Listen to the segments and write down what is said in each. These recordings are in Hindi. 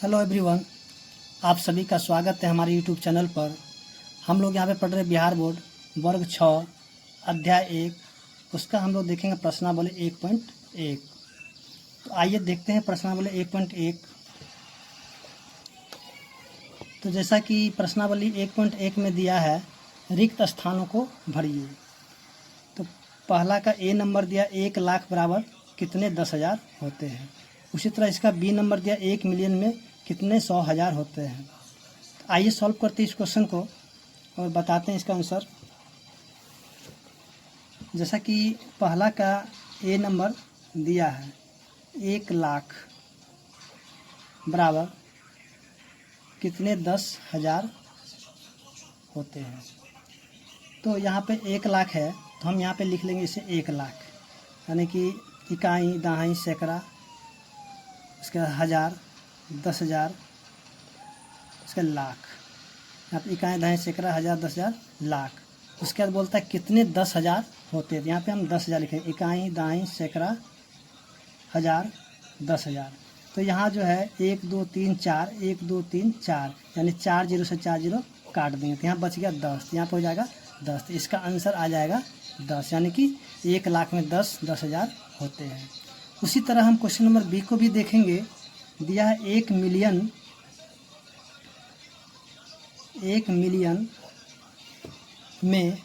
हेलो एवरीवन, आप सभी का स्वागत है हमारे यूट्यूब चैनल पर। हम लोग यहाँ पे पढ़ रहे बिहार बोर्ड वर्ग 6 अध्याय 1। उसका हम लोग देखेंगे प्रश्नावली 1.1। तो आइए देखते हैं प्रश्नावली 1.1। तो जैसा कि प्रश्नावली 1.1 में दिया है, रिक्त स्थानों को भरिए। तो पहला का ए नंबर दिया 1 लाख बराबर कितने 10,000 होते हैं। उसी तरह इसका बी नंबर दिया 1 मिलियन में कितने 100,000 होते हैं। तो आइए सॉल्व करते हैं इस क्वेश्चन को और बताते हैं इसका आंसर। जैसा कि पहला का ए नंबर दिया है 1 लाख बराबर कितने 10,000 होते हैं। तो यहाँ पे 1 लाख है तो हम यहाँ पे लिख लेंगे इसे 1 लाख, यानी कि इकाई दहाई सैकड़ा, उसका हज़ार, 10,000, उसका लाख। यहाँ पे इकाई दहाई सैकड़ा, हज़ार, 10,000, लाख। उसके बाद बोलता है कितने 10,000 होते हैं। यहाँ पे हम 10,000 लिखेंगे, इकाई दहाई सैकड़ा, हज़ार, 10,000। तो यहाँ जो है 1 2 3 4, 1 2 3 4, यानी 4 जीरो से 4 जीरो काट देंगे तो यहाँ बच गया 10। यहाँ पर हो जाएगा 10। तो इसका आंसर आ जाएगा 10, यानी कि 1 लाख में 10,000 होते हैं। उसी तरह हम क्वेश्चन नंबर बी को भी देखेंगे। दिया है 1 मिलियन में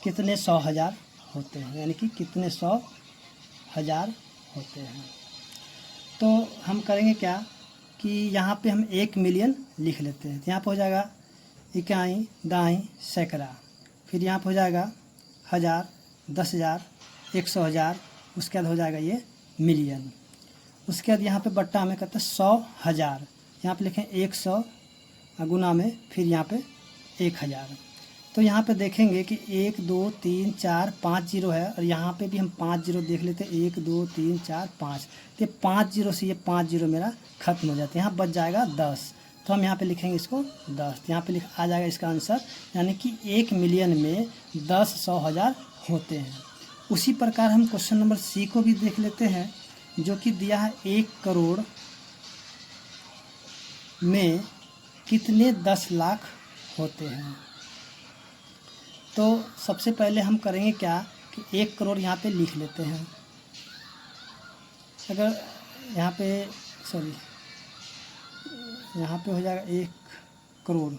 कितने 100,000 होते हैं, यानी कि कितने 100,000 होते हैं। तो हम करेंगे क्या कि यहाँ पे हम 1 मिलियन लिख लेते हैं। तो यहाँ पर हो जाएगा इकाई दाई सैकड़ा, फिर यहाँ पर हो जाएगा हज़ार, 10,000, 100,000, उसके बाद हो जाएगा ये मिलियन। उसके बाद यहाँ पे बट्टा हमें कहते हैं 100,000। यहाँ पे लिखें 100 गुना में फिर यहाँ पे 1,000। तो यहाँ पे देखेंगे कि 1 2 3 4 5 जीरो है और यहाँ पे भी हम 5 जीरो देख लेते हैं। 1 2 3 4 5, तो 5 जीरो से ये 5 जीरो मेरा खत्म हो जाता है। यहाँ बच जाएगा 10। तो हम यहाँ पे लिखेंगे इसको 10। यहाँ पे आ जाएगा इसका आंसर, यानी कि 1 मिलियन में 10 100,000 होते हैं। उसी प्रकार हम क्वेश्चन नंबर सी को भी देख लेते हैं, जो कि दिया है 1 करोड़ में कितने 10 लाख होते हैं। तो सबसे पहले हम करेंगे क्या कि 1 करोड़ यहाँ पे लिख लेते हैं। अगर यहाँ पे यहाँ पे हो जाएगा 1 करोड़,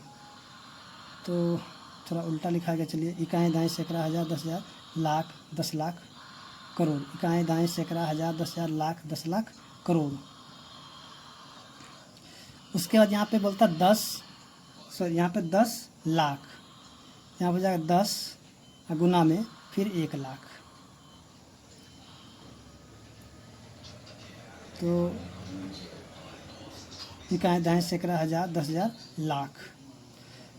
तो थोड़ा उल्टा लिखा गया। चलिए, इकाई दाएँ सैकड़ा, हज़ार, 10,000, लाख, 10 लाख, करोड़। इकाई दाएँ सैकड़ा, हज़ार, 10,000, लाख, 10 लाख, करोड़। उसके बाद यहाँ पे बोलता 10 लाख। यहाँ हो जाएगा 10 गुना में फिर 1 लाख। तो इकाई दाएँ सैकड़ा, हज़ार, 10,000, लाख।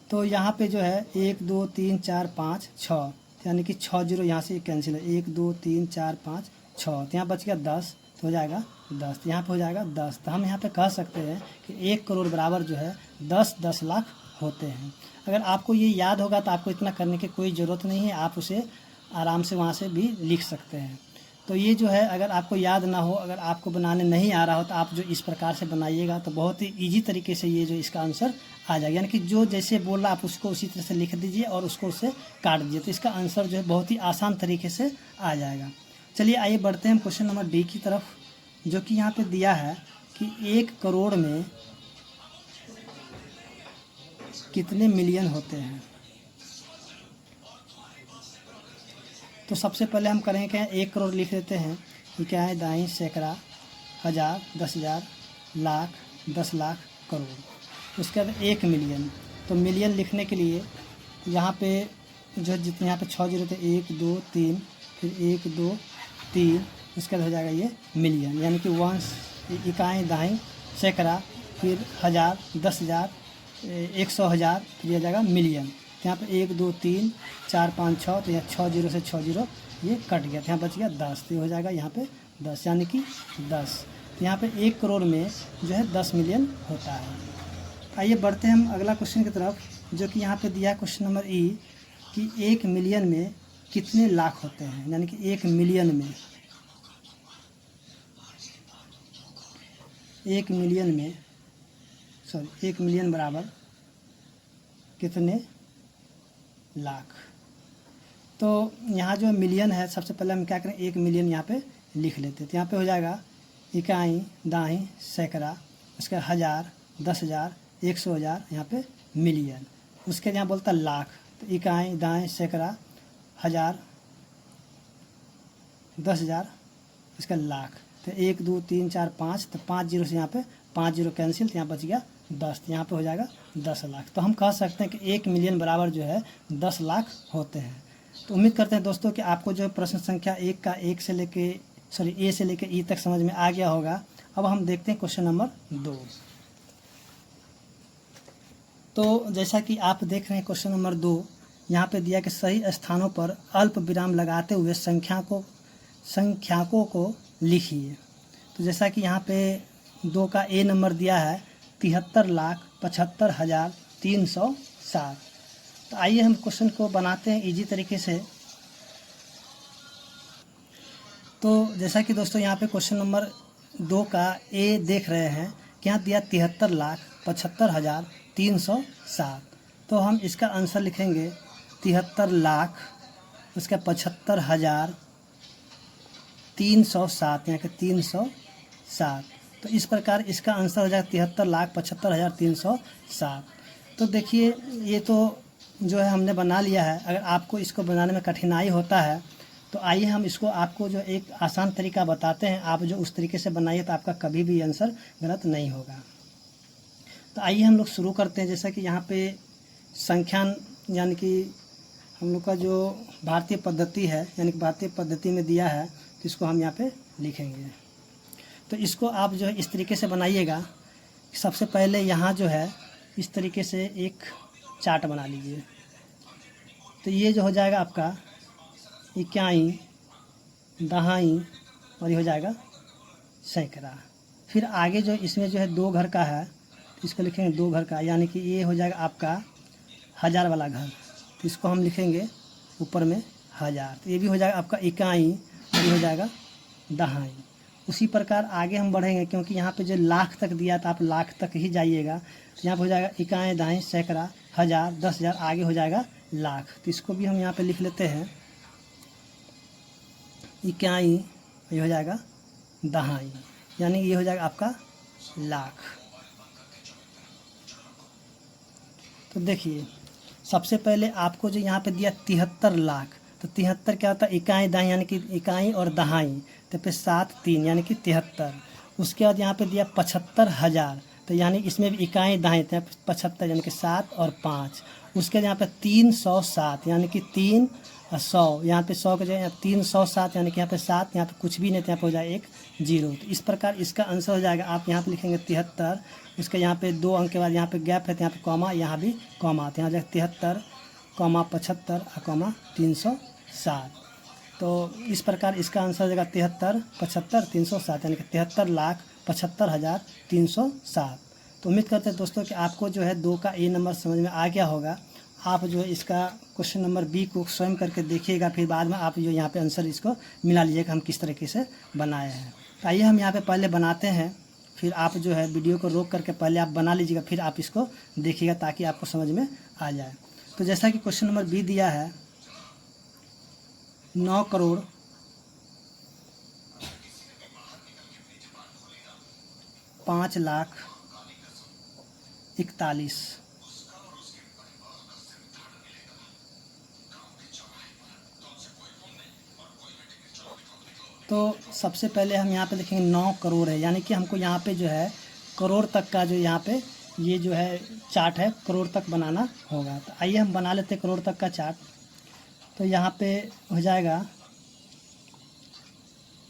तो यहाँ पे जो है 1 2 3 4 5 6, यानी कि 6 जीरो यहाँ से कैंसिल है। 1 2 3 4 5 6, तो यहाँ बच गया 10, तो हो जाएगा 10। तो यहाँ पे हो जाएगा 10। तो हम यहाँ पे कह सकते हैं कि 1 करोड़ बराबर जो है 10 लाख होते हैं। अगर आपको ये याद होगा तो आपको इतना करने की कोई ज़रूरत नहीं है, आप उसे आराम से वहाँ से भी लिख सकते हैं। तो ये जो है, अगर आपको याद ना हो, अगर आपको बनाने नहीं आ रहा हो, तो आप जो इस प्रकार से बनाइएगा तो बहुत ही ईजी तरीके से ये जो इसका आंसर आ जाएगा। यानी कि जो जैसे बोल रहा आप उसको उसी तरह से लिख दीजिए और उसको उससे काट दीजिए, तो इसका आंसर जो है बहुत ही आसान तरीके से आ जाएगा। चलिए आइए बढ़ते हैं क्वेश्चन नंबर डी की तरफ, जो कि यहाँ पे दिया है कि 1 करोड़ में कितने मिलियन होते हैं। तो सबसे पहले हम करेंगे क्या, 1 करोड़ लिख लेते हैं। ये क्या है, दाई सैकड़ा, हज़ार, 10,000, लाख, 10 लाख, करोड़। उसके बाद 1 मिलियन। तो मिलियन लिखने के लिए यहाँ पे जो है जितने यहाँ पे 6 जीरो थे, 1 2 3, फिर 1 2 3, उसके बाद हो जाएगा ये मिलियन, यानी कि 1 इकाई दाई सैकड़ा, फिर हज़ार, 10,000, 100,000, फिर यह जाएगा मिलियन। तो यहाँ पे 1 2 3 4 5 6, तो यहाँ 6 जीरो से 6 जीरो ये कट गया, तो यहाँ बच गया 10। तो हो जाएगा यहाँ पे 10, यानी कि 10। तो यहाँ पे 1 करोड़ में जो है 10 मिलियन होता है। आइए बढ़ते हैं हम अगला क्वेश्चन की तरफ, जो कि यहाँ पे दिया है क्वेश्चन नंबर ई कि 1 मिलियन में कितने लाख होते हैं। यानी कि 1 मिलियन में 1 मिलियन में सॉरी 1 मिलियन बराबर कितने लाख। तो यहाँ जो मिलियन है, सबसे पहले हम क्या करें, 1 मिलियन यहाँ पे लिख लेते हैं। तो यहाँ पे हो जाएगा इकाई, दाई, सैकड़ा, उसके हज़ार, 10,000, 100,000, यहाँ पे मिलियन। उसके यहाँ बोलता लाख, तो इकाई, दाई, सैकड़ा, हज़ार, 10,000, इसका लाख। तो 1 2 3 4 5, तो 5 जीरो से यहाँ पे 5 जीरो कैंसिल, तो यहाँ बच गया 10, तो यहाँ पे हो जाएगा 10 लाख। तो हम कह सकते हैं कि 1 मिलियन बराबर जो है 10 लाख होते हैं। तो उम्मीद करते हैं दोस्तों कि आपको जो प्रश्न संख्या 1 का ए से लेके ई तक समझ में आ गया होगा। अब हम देखते हैं क्वेश्चन नंबर 2। तो जैसा कि आप देख रहे हैं क्वेश्चन नंबर 2, यहाँ पे दिया कि सही स्थानों पर अल्प विराम लगाते हुए संख्याकों को लिखिए। तो जैसा कि यहाँ पे 2 का ए नंबर दिया है 73,75,307। तो आइए हम क्वेश्चन को बनाते हैं इजी तरीके से। तो जैसा कि दोस्तों यहाँ पे क्वेश्चन नंबर 2 का ए देख रहे हैं कि यहाँ दिया 73,75,307। तो हम इसका आंसर लिखेंगे 73 लाख उसका 75,307, यहाँ के 307। तो इस प्रकार इसका आंसर हो जाएगा 73,75,307। तो देखिए ये तो जो है हमने बना लिया है। अगर आपको इसको बनाने में कठिनाई होता है तो आइए हम इसको आपको जो एक आसान तरीका बताते हैं, आप जो उस तरीके से बनाइए तो आपका कभी भी आंसर गलत नहीं होगा। तो आइए हम लोग शुरू करते हैं। जैसा कि यहाँ पे संख्यान यानी कि हम लोग का जो भारतीय पद्धति है, यानी कि भारतीय पद्धति में दिया है, तो इसको हम यहाँ पे लिखेंगे। तो इसको आप जो है इस तरीके से बनाइएगा। सबसे पहले यहाँ जो है इस तरीके से एक चार्ट बना लीजिए। तो ये जो हो जाएगा आपका इकाई, दहाई और ये हो जाएगा सैकड़ा। फिर आगे जो इसमें जो है 2 घर का है, तो इसको लिखेंगे 2 घर का, यानी कि ये हो जाएगा आपका 1000 वाला घर। तो इसको हम लिखेंगे ऊपर में 1000। तो ये भी हो जाएगा आपका इकाई और ये हो जाएगा दहाई। उसी प्रकार आगे हम बढ़ेंगे, क्योंकि यहाँ पे जो लाख तक दिया था आप लाख तक ही जाइएगा। तो यहाँ पे हो जाएगा इकाई, दाई, सैकड़ा, 1000, 10,000, आगे हो जाएगा लाख। तो इसको भी हम यहाँ पे लिख लेते हैं इकाई, ये हो जाएगा दहाई, यानी ये हो जाएगा आपका लाख। तो देखिए सबसे पहले आपको जो यहाँ पे दिया 73 लाख, तो 73 क्या होता है, इकाई दाई यानी कि इकाई और दहाई, तो फिर 7 3 यानी कि 73। उसके बाद यहाँ पे दिया 75,000, तो यानी इसमें भी इकाई दाई थे 75 यानी कि 7 और 5। उसके बाद यहाँ पे 307 यानी कि 3 और 100, यहाँ पे 100 के जगह 307 यानी कि यहाँ पे 7, यहाँ पे कुछ भी नहीं था, यहाँ पे हो जाए 1 0। तो इस प्रकार इसका आंसर हो जाएगा। आप यहाँ पे लिखेंगे 73, उसके यहाँ पे 2 अंक के बाद यहाँ पे गैप है, तो यहाँ पे कॉमा, यहाँ भी कॉमा, तो यहाँ जाएगा 73, 75 और 307। तो इस प्रकार इसका आंसर हो जाएगा 73, 75, 307, यानी कि 73,75,307। तो उम्मीद करते हैं दोस्तों कि आपको जो है 2 का ए नंबर समझ में आ गया होगा। आप जो है इसका क्वेश्चन नंबर बी को स्वयं करके देखिएगा, फिर बाद में आप जो यहाँ पे आंसर इसको मिला लीजिएगा हम किस तरीके से बनाए हैं। तो आइए हम यहाँ पे पहले बनाते हैं, फिर आप जो है वीडियो को रोक करके पहले आप बना लीजिएगा, फिर आप इसको देखिएगा ताकि आपको समझ में आ जाए। तो जैसा कि क्वेश्चन नंबर बी दिया है 9 करोड़ 5,41,00,000। तो सबसे पहले हम यहाँ पे देखेंगे 9 करोड़ है, यानी कि हमको यहाँ पे जो है करोड़ तक का जो यहाँ पे ये जो है चार्ट है करोड़ तक बनाना होगा। तो आइए हम बना लेते हैं करोड़ तक का चार्ट। तो यहाँ पे हो जाएगा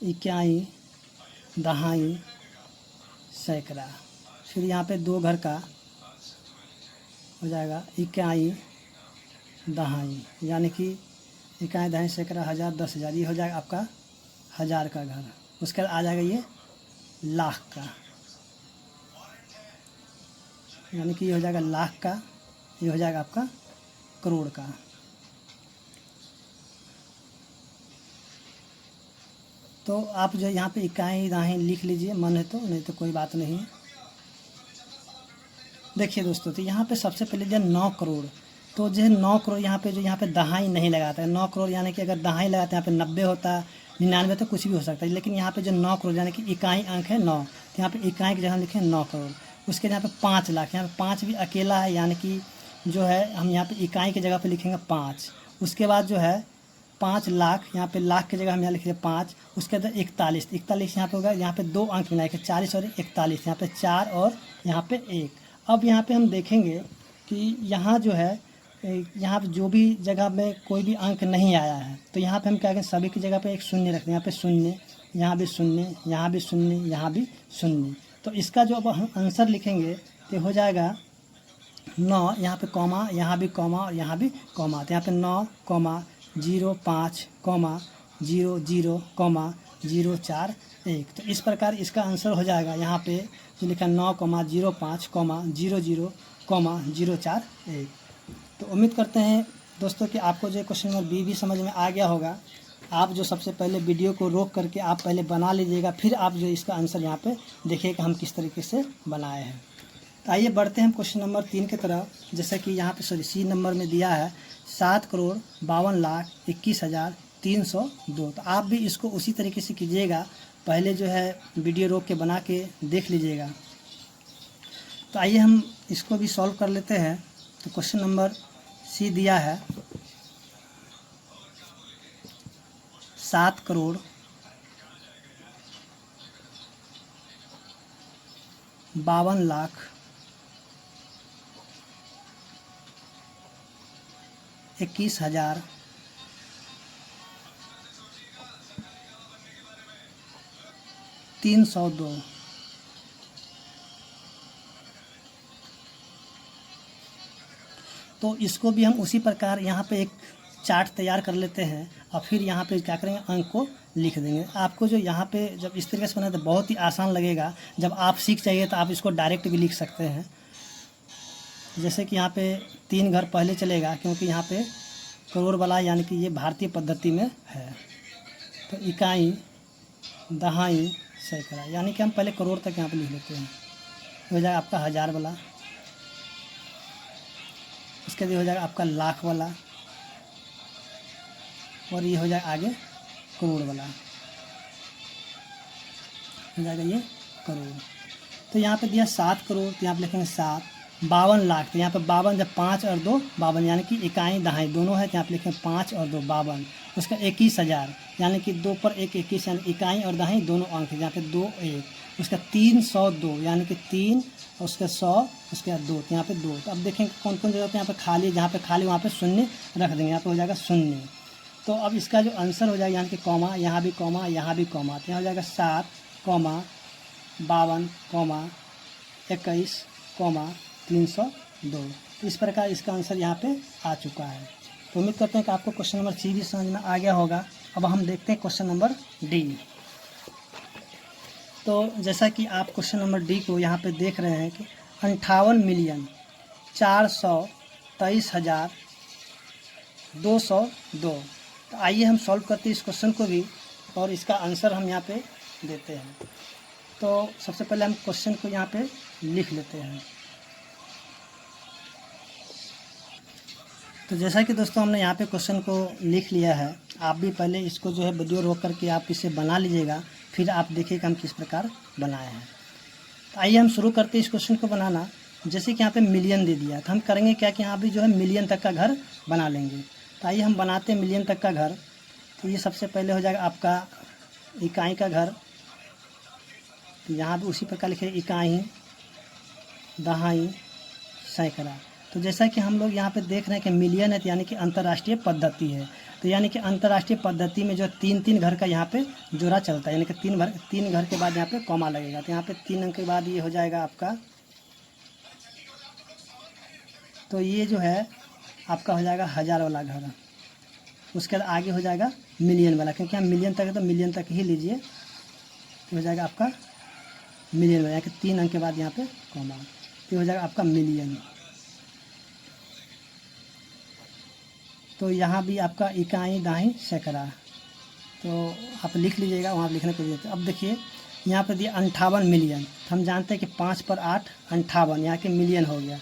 इकाई, दहाई, सैकड़ा। फिर यहाँ पे 2 घर का हो जाएगा इकाई, दहाई, यानी कि इकाई, दहाई, सैकड़ा, 1000, 10,000, ये हो जाएगा आपका 1000 का घर। उसके बाद आ जाएगा ये लाख का, यानी कि ये हो जाएगा लाख का, ये हो जाएगा आपका करोड़ का। तो आप जो यहाँ पे इकाई दाई लिख लीजिए, मन है तो, नहीं तो कोई बात नहीं। देखिए दोस्तों, तो यहाँ पे सबसे पहले जो 9 करोड़, तो जो है 9 करोड़ यहाँ पे दहाई नहीं लगाता है। 9 करोड़ यानी कि अगर दहाई लगाते हैं यहाँ पे 90 होता, 99 तो कुछ भी हो सकता है, लेकिन यहाँ पे जो 9 करोड़ यानी कि इकाई अंक है 9, तो यहाँ पे इकाई की जगह लिखे 9 करोड़। उसके यहाँ पे 5 लाख, यहाँ पे 5 भी अकेला है, यानी कि जो है हम यहाँ पे इकाई की जगह पे लिखेंगे 5। उसके बाद जो है 5 लाख, यहाँ पे लाख की जगह हम यहाँ लिखेंगे 5। उसके बाद 41, 41 यहाँ पे होगा, यहाँ पे 2 अंक मिलाएंगे 40 और 41, यहाँ पे 4 और यहाँ पे 1। अब यहाँ पे हम देखेंगे कि यहाँ जो है यहाँ पे जो भी जगह में कोई भी अंक नहीं आया है, तो यहाँ पे हम क्या करें, सभी की जगह पे एक शून्य रखते हैं। यहाँ पे शून्य, यहाँ भी शून्य, यहाँ भी शून्य, यहाँ भी शून्य। तो इसका जो अब हम आंसर लिखेंगे तो हो जाएगा 9, यहाँ पे कॉमा, यहाँ भी कॉमा और यहाँ भी कॉमा, तो यहाँ पे 9,05, 00,041। तो इस प्रकार इसका आंसर हो जाएगा। यहाँ पे जो लिखा 9,05,00,041। तो उम्मीद करते हैं दोस्तों कि आपको जो क्वेश्चन नंबर बी भी समझ में आ गया होगा। आप जो सबसे पहले वीडियो को रोक करके आप पहले बना लीजिएगा, फिर आप जो इसका आंसर यहाँ पे देखिएगा हम किस तरीके से बनाए हैं। तो आइए बढ़ते हैं हम क्वेश्चन नंबर 3 की तरफ। जैसा कि यहाँ पे सी नंबर में दिया है 7,52,21,302। तो आप भी इसको उसी तरीके से कीजिएगा, पहले जो है वीडियो रोक के बना के देख लीजिएगा। तो आइए हम इसको भी सॉल्व कर लेते हैं। तो क्वेश्चन नंबर सी दिया है 7,52,21,302। तो इसको भी हम उसी प्रकार यहाँ पे एक चार्ट तैयार कर लेते हैं और फिर यहाँ पे क्या करेंगे, अंक को लिख देंगे। आपको जो यहाँ पे जब इस तरीके से बनाए तो बहुत ही आसान लगेगा। जब आप सीख जाइए तो आप इसको डायरेक्ट भी लिख सकते हैं। जैसे कि यहाँ पे 3 घर पहले चलेगा, क्योंकि यहाँ पे करोड़ वाला यानी कि ये भारतीय पद्धति में है। तो इकाई, दहाई, सैकड़ा, यानी कि हम पहले करोड़ तक यहाँ पे लिख लेते हैं। हो जाएगा आपका 1000 वाला, इसके लिए हो जाएगा आपका लाख वाला, और ये हो जाएगा आगे करोड़ वाला, हो जाएगा ये करोड़। तो यहाँ पे दिया 7 करोड़, तो यहाँ पे लिखेंगे 7। 52 लाख, तो यहाँ पे 52 जब 5 और 2 52, यानी कि इकाई दहाई दोनों है, तो यहाँ पे लिखेंगे 5 और 2 52। उसका 21,000, यानी कि 2 पर 1 21, यानी इकाई और दहाई दोनों अंक है, यहाँ पे 2 1। उसका 302, यानी कि 3 और उसका 100, उसके बाद 2, तो यहाँ पे 2। तो अब देखेंगे कौन कौन जगह पे यहाँ पे खाली है, जहाँ पे खाली वहाँ पे शून्य रख देंगे, यहाँ पे हो जाएगा शून्य। तो अब इसका जो आंसर हो जाएगा, यानी कि कॉमा, यहाँ भी कॉमा, यहाँ भी कॉमा, तो यहाँ हो जाएगा 7, 52, 21, 302। तो इस प्रकार इसका आंसर यहाँ पे आ चुका है। तो उम्मीद करते हैं कि आपको क्वेश्चन नंबर सी भी समझ में आ गया होगा। अब हम देखते हैं क्वेश्चन नंबर डी। तो जैसा कि आप क्वेश्चन नंबर डी को यहाँ पे देख रहे हैं कि 58,423,202। तो आइए हम सॉल्व करते हैं इस क्वेश्चन को भी, और इसका आंसर हम यहाँ पे देते हैं। तो सबसे पहले हम क्वेश्चन को यहाँ पे लिख लेते हैं। तो जैसा कि दोस्तों हमने यहाँ पे क्वेश्चन को लिख लिया है, आप भी पहले इसको जो है वीडियो रोक करके आप इसे बना लीजिएगा, फिर आप देखिएगा हम किस प्रकार बनाए हैं। तो आइए हम शुरू करते हैं इस क्वेश्चन को बनाना। जैसे कि यहाँ पे मिलियन दे दिया, तो हम करेंगे क्या कि यहाँ भी जो है मिलियन तक का घर बना लेंगे। तो आइए हम बनाते हैं मिलियन तक का घर। तो ये सबसे पहले हो जाएगा आपका इकाई का घर। तो यहाँ भी उसी प्रकार लिखे इकाई, दहाई, सैकड़ा। तो जैसा कि हम लोग यहाँ पे देख रहे हैं कि मिलियन है, तो यानी कि अंतर्राष्ट्रीय पद्धति है। तो यानी कि अंतर्राष्ट्रीय पद्धति में जो 3-3 घर का यहाँ पे जोड़ा चलता है, यानी कि 3 घर के बाद यहाँ पे कॉमा लगेगा। तो यहाँ पे 3 अंक के बाद ये हो जाएगा आपका, तो ये जो है आपका हो जाएगा 1000 वाला घर। उसके बाद आगे हो जाएगा मिलियन वाला, क्योंकि हम मिलियन तक है तो मिलियन तक ही लीजिए। तो हो जाएगा आपका मिलियन वाला, यानी कि 3 अंक के बाद यहाँ पे कॉमा, तो हो जाएगा आपका मिलियन। तो यहाँ भी आपका इकाई, दहाई, सैकड़ा, तो आप लिख लीजिएगा, वहाँ लिखने को दिए। अब देखिए यहाँ पे दिया 58 मिलियन, तो हम जानते हैं कि 5 पर 8 58, यहाँ के मिलियन हो गया।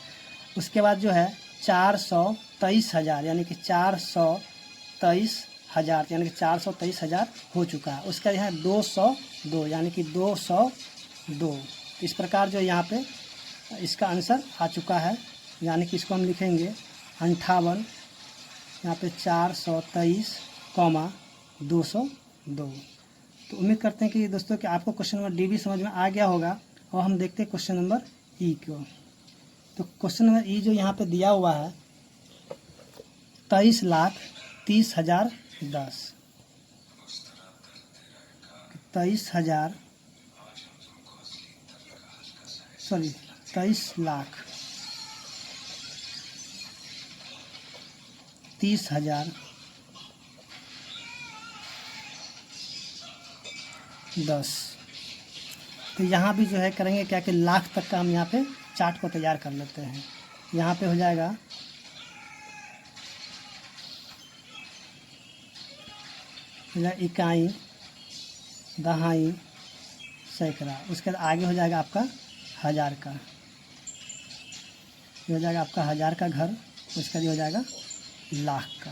उसके बाद जो है 423,000 यानी कि 423,000 यानी कि 423,000 हो चुका है। उसका यहाँ 202 यानी कि 202। इस प्रकार जो यहाँ पे इसका आंसर आ चुका है, यानी कि इसको हम लिखेंगे 58 यहाँ पे 423,202। तो उम्मीद करते हैं कि दोस्तों कि आपको क्वेश्चन नंबर डी भी समझ में आ गया होगा। और हम देखते हैं क्वेश्चन नंबर ई को। तो क्वेश्चन नंबर ई जो यहाँ पे दिया हुआ है 23,30,010, 23,30,10। तो यहाँ भी जो है करेंगे क्या कि लाख तक का हम यहाँ पे चार्ट को तैयार कर लेते हैं। यहाँ पे हो जाएगा इकाई, दहाई, सैकड़ा। उसके बाद आगे हो जाएगा आपका हज़ार का, ये हो जाएगा आपका हज़ार का घर। उसके बाद हो जाएगा लाख का।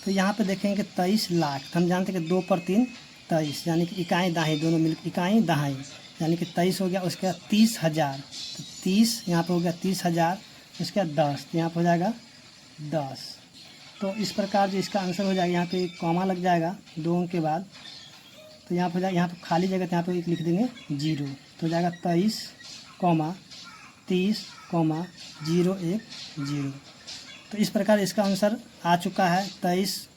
तो यहाँ पे देखेंगे 23 लाख, तो हम जानते हैं कि 2 पर 3 23, यानी कि इकाई दहाई दोनों मिलकर इकाई दहाई यानी कि 23 हो गया। उसके बाद 30,000, तो 30 यहाँ पे हो गया 30,000। उसके बाद 10, तो यहाँ पे हो जाएगा 10। तो इस प्रकार जो इसका आंसर हो जाएगा, यहाँ पे एक कॉमा लग जाएगा 2 अंक के बाद। तो यहाँ पे हो जाएगा, यहाँ पे खाली जगह, यहाँ पे एक लिख देंगे 0, तो हो जाएगा 23, 30, 0, 1, 0। तो इस प्रकार इसका आंसर आ चुका है 23,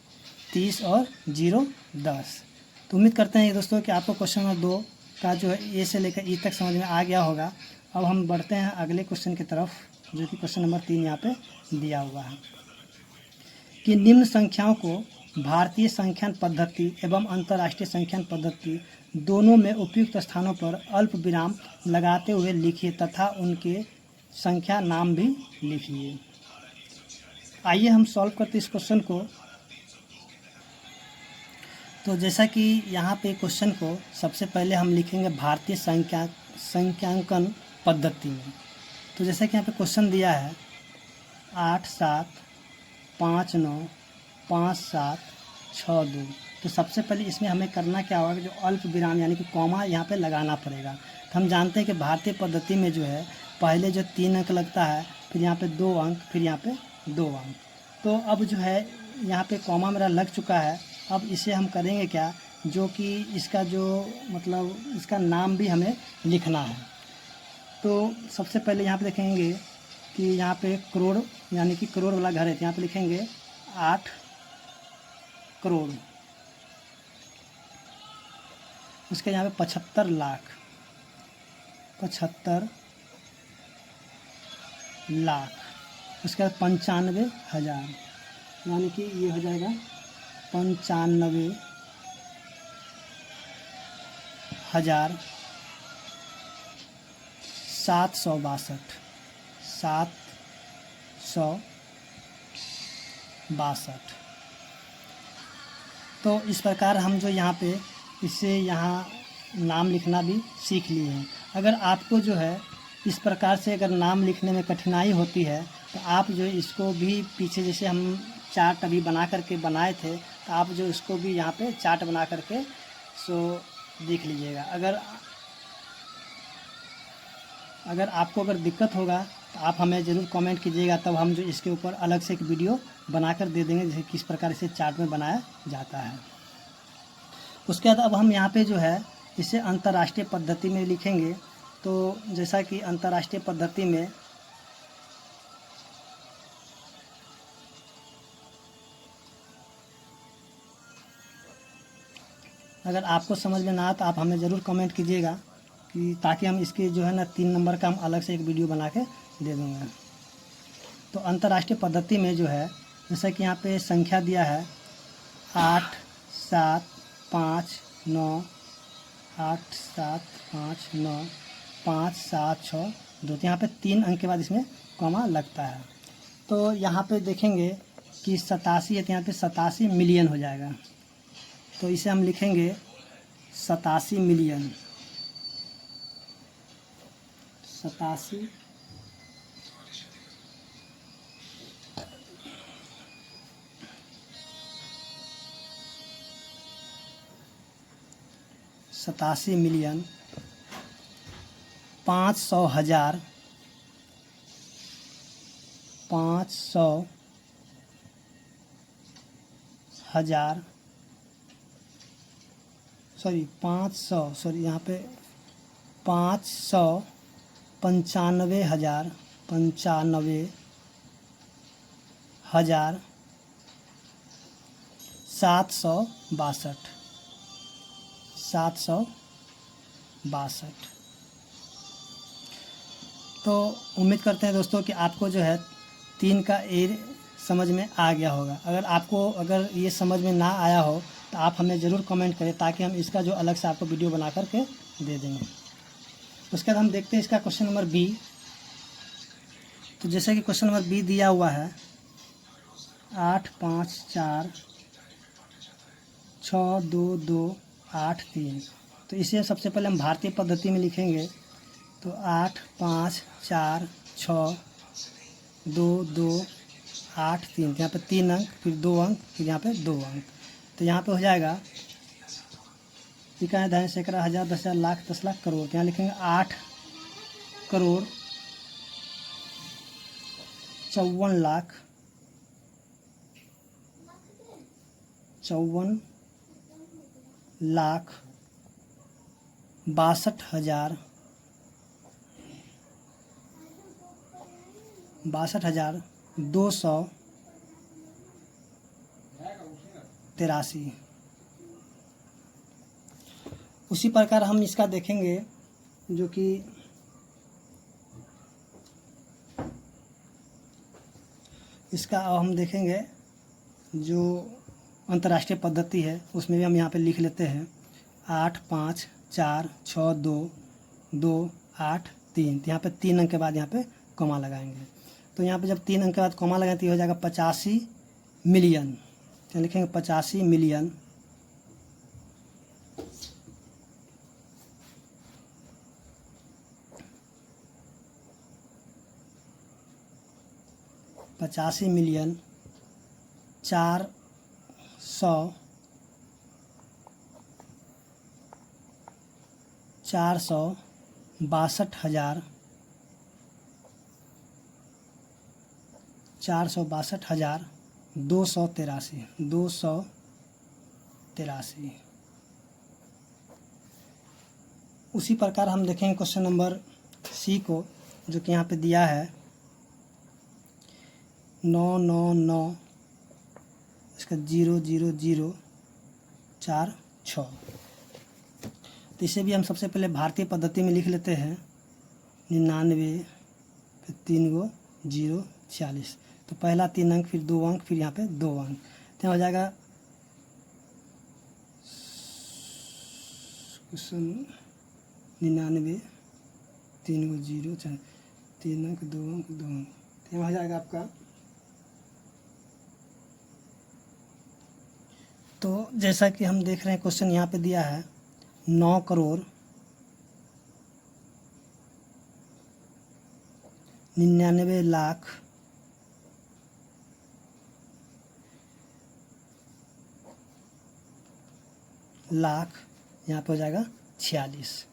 30 और 0, 10। तो उम्मीद करते हैं दोस्तों कि आपको क्वेश्चन नंबर 2 का जो है ए से लेकर ई तक समझ में आ गया होगा। अब हम बढ़ते हैं अगले क्वेश्चन की तरफ, जो कि क्वेश्चन नंबर 3 यहाँ पे दिया हुआ है कि निम्न संख्याओं को भारतीय संख्यान पद्धति एवं अंतर्राष्ट्रीय संख्यान पद्धति दोनों में उपयुक्त स्थानों पर अल्प विराम लगाते हुए लिखिए तथा उनके संख्या नाम भी लिखिए। आइए हम सॉल्व करते इस क्वेश्चन को। तो जैसा कि यहाँ पे क्वेश्चन को सबसे पहले हम लिखेंगे भारतीय संख्यांकन पद्धति में। तो जैसा कि यहाँ पे क्वेश्चन दिया है 8 7 5 9 5 7 6 2। तो सबसे पहले इसमें हमें करना क्या होगा कि जो अल्प विराम यानी कि कॉमा यहाँ पे लगाना पड़ेगा। तो हम जानते हैं कि भारतीय पद्धति में जो है पहले जो 3 अंक लगता है, फिर यहाँ पे 2 अंक, फिर यहाँ पे 2 अंक। तो अब जो है यहाँ पे कॉमा मेरा लग चुका है। अब इसे हम करेंगे क्या, जो कि इसका जो मतलब इसका नाम भी हमें लिखना है। तो सबसे पहले यहाँ पे देखेंगे कि यहाँ पे करोड़ यानी कि करोड़ वाला घर है, तो यहाँ पे लिखेंगे 8 करोड़। उसके यहाँ पे 75 लाख, 75 लाख। उसके बाद 95,000 यानी कि ये हो जाएगा 95,762, 762। तो इस प्रकार हम जो यहाँ पे इससे यहाँ नाम लिखना भी सीख लिए हैं। अगर आपको जो है इस प्रकार से अगर नाम लिखने में कठिनाई होती है तो आप जो इसको भी पीछे जैसे हम चार्ट अभी बना करके बनाए थे, तो आप जो इसको भी यहाँ पे चार्ट बना करके देख लीजिएगा। अगर आपको अगर दिक्कत होगा तो आप हमें ज़रूर कमेंट कीजिएगा, तब हम जो इसके ऊपर अलग से एक वीडियो बनाकर दे देंगे जैसे किस प्रकार इसे चार्ट में बनाया जाता है। उसके बाद अब हम यहाँ पे जो है इसे अंतर्राष्ट्रीय पद्धति में लिखेंगे। तो जैसा कि अंतर्राष्ट्रीय पद्धति में अगर आपको समझ में ना आए तो आप हमें ज़रूर कमेंट कीजिएगा, कि ताकि हम इसके जो है ना 3 नंबर का हम अलग से एक वीडियो बना के दे दूँगा। तो अंतर्राष्ट्रीय पद्धति में जो है जैसा कि यहाँ पे संख्या दिया है 8 7 5 9 8 7 5 9 5 7 6 2। तो यहाँ पे 3 अंक के बाद इसमें कॉमा लगता है। तो यहाँ पे देखेंगे कि 87 है, तो यहाँ पे 87 मिलियन हो जाएगा। तो इसे हम लिखेंगे 87 मिलियन। 87 मिलियन 500,000 यहाँ पे 595,000 762। तो उम्मीद करते हैं दोस्तों कि आपको जो है 3 का ए समझ में आ गया होगा। अगर ये समझ में ना आया हो तो आप हमें ज़रूर कमेंट करें, ताकि हम इसका जो अलग से आपको वीडियो बना करके दे देंगे। उसके बाद हम देखते हैं इसका क्वेश्चन नंबर बी। तो जैसे कि क्वेश्चन नंबर बी दिया हुआ है 8 5 4 6 2 2 8 3। तो इसे सबसे पहले हम भारतीय पद्धति में लिखेंगे। तो 8 5 4 6 2 2 8 3। यहाँ पे 3 अंक, फिर 2 अंक, फिर यहाँ पे 2 अंक। तो यहाँ पे हो जाएगा इकाई, दशमलव, सैकड़ा, हज़ार, 10,000, लाख, 10 लाख, करोड़। यहाँ लिखेंगे 8 करोड़ 54 लाख 62,62,62,000 263। उसी प्रकार हम इसका देखेंगे, जो कि इसका हम देखेंगे जो अंतर्राष्ट्रीय पद्धति है, उसमें भी हम यहाँ पे लिख लेते हैं 8 5 4 6 2 2 8 3। तो यहाँ पे 3 अंक के बाद यहाँ पे कॉमा लगाएंगे। तो यहाँ पे जब 3 अंक के बाद कॉमा लगाएंगे तो ये हो जाएगा 85 मिलियन। तो लिखेंगे 85 मिलियन 462,283। उसी प्रकार हम देखेंगे क्वेश्चन नंबर सी को, जो कि यहाँ पे दिया है 999, इसका 00046। तो इसे भी हम सबसे पहले भारतीय पद्धति में लिख लेते हैं 99, फिर 3 गो 0 40। तो पहला 3 अंक, फिर 2 अंक, फिर यहाँ पे 2 अंक। तो हो जाएगा क्वेश्चन 99, 3 गो 0 4, 3 अंक 2 अंक 2 अंक। तो हो जाएगा आपका। तो जैसा कि हम देख रहे हैं क्वेश्चन यहाँ पे दिया है 9 करोड़ 99 लाख 1,00,000, यहाँ पे हो जाएगा 46।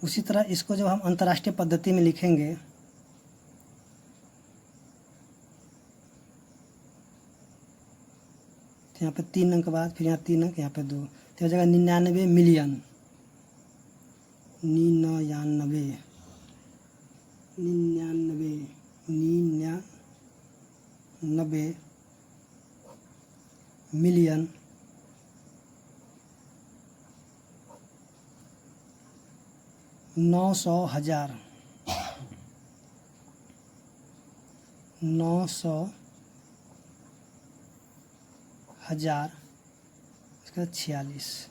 उसी तरह इसको जब हम अंतर्राष्ट्रीय पद्धति में लिखेंगे तो यहाँ पे 3 अंक के बाद, फिर यहाँ 3 अंक, यहाँ पे 2। तो हो जाएगा 99 मिलियन 99 मिलियन 900,000 इसका 46।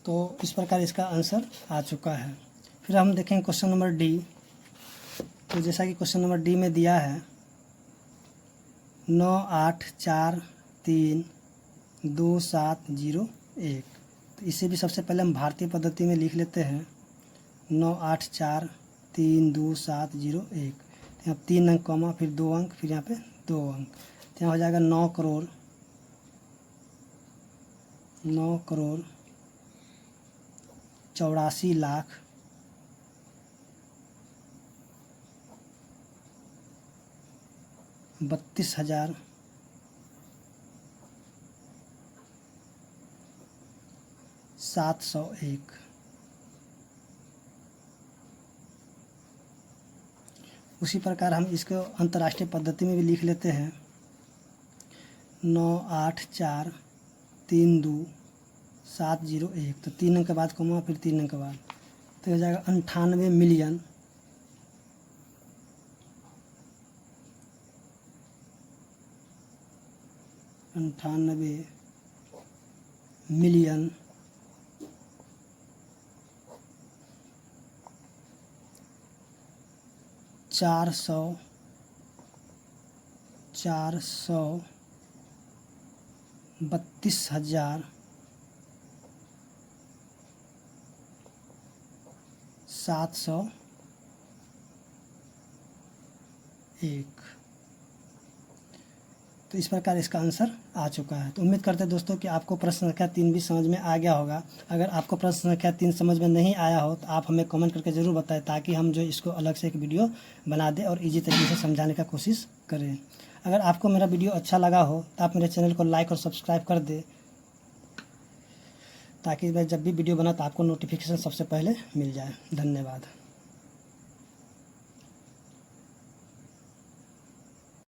तो इस प्रकार इसका आंसर आ चुका है। फिर हम देखेंगे क्वेश्चन नंबर डी। तो जैसा कि क्वेश्चन नंबर डी में दिया है 98432701, तो इसे भी सबसे पहले हम भारतीय पद्धति में लिख लेते हैं 98432701। तो यहाँ 3 अंक कॉमा फिर 2 अंक फिर यहाँ पे 2 अंक, तो यहाँ हो जाएगा 9,84,32,701। उसी प्रकार हम इसको अंतर्राष्ट्रीय पद्धति में भी लिख लेते हैं 98432701। तो 3 अंक के बाद कॉमा फिर 3 अंक के बाद, तो हो जाएगा 98,000,000 432,701। तो इस प्रकार इसका आंसर आ चुका है। तो उम्मीद करते हैं दोस्तों कि आपको प्रश्न संख्या 3 भी समझ में आ गया होगा। अगर आपको प्रश्न संख्या 3 समझ में नहीं आया हो तो आप हमें कमेंट करके ज़रूर बताएं, ताकि हम जो इसको अलग से एक वीडियो बना दें और इजी तरीके से समझाने का कोशिश करें। अगर आपको मेरा वीडियो अच्छा लगा हो तो आप मेरे चैनल को लाइक और सब्सक्राइब कर दें, ताकि मैं जब भी वीडियो बना तो आपको नोटिफिकेशन सबसे पहले मिल जाए। धन्यवाद।